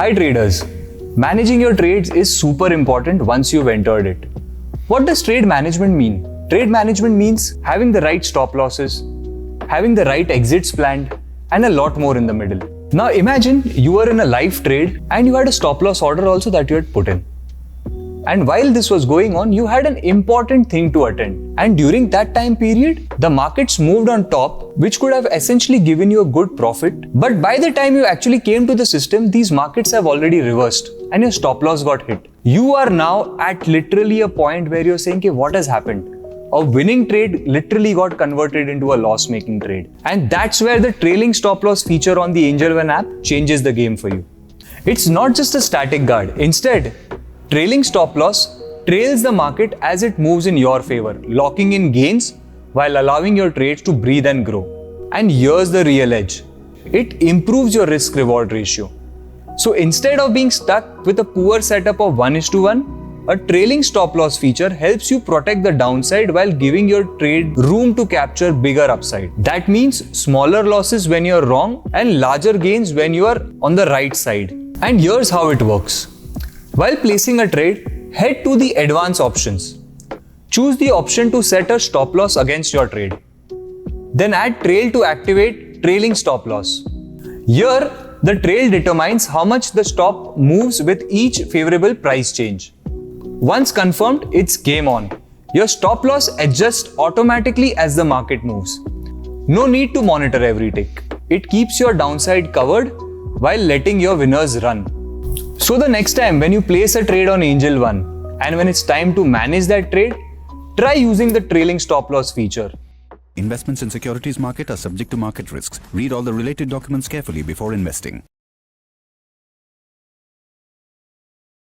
Hi traders, managing your trades is super important once you've entered it. What does trade management mean? Trade management means having the right stop losses, having the right exits planned, and a lot more in the middle. Now imagine you were in a live trade and you had a stop loss order also that you had put in. And while this was going on, you had an important thing to attend. And during that time period, the markets moved on top, which could have essentially given you a good profit. But by the time you actually came to the system, these markets have already reversed and your stop loss got hit. You are now at literally a point where you're saying, okay, what has happened? A winning trade literally got converted into a loss-making trade. And that's where the trailing stop loss feature on the Angel One app changes the game for you. It's not just a static guard. Instead, trailing stop loss trails the market as it moves in your favor, locking in gains while allowing your trades to breathe and grow. And here's the real edge. It improves your risk-reward ratio. So instead of being stuck with a poor setup of 1:1, a trailing stop loss feature helps you protect the downside while giving your trade room to capture bigger upside. That means smaller losses when you're wrong and larger gains when you are on the right side. And here's how it works. While placing a trade, head to the advanced options. Choose the option to set a stop loss against your trade. Then add trail to activate trailing stop loss. Here, the trail determines how much the stop moves with each favorable price change. Once confirmed, it's game on. Your stop loss adjusts automatically as the market moves. No need to monitor every tick. It keeps your downside covered while letting your winners run. So the next time when you place a trade on Angel One and when it's time to manage that trade, try using the trailing stop loss feature. Investments in securities market are subject to market risks. Read all the related documents carefully before investing.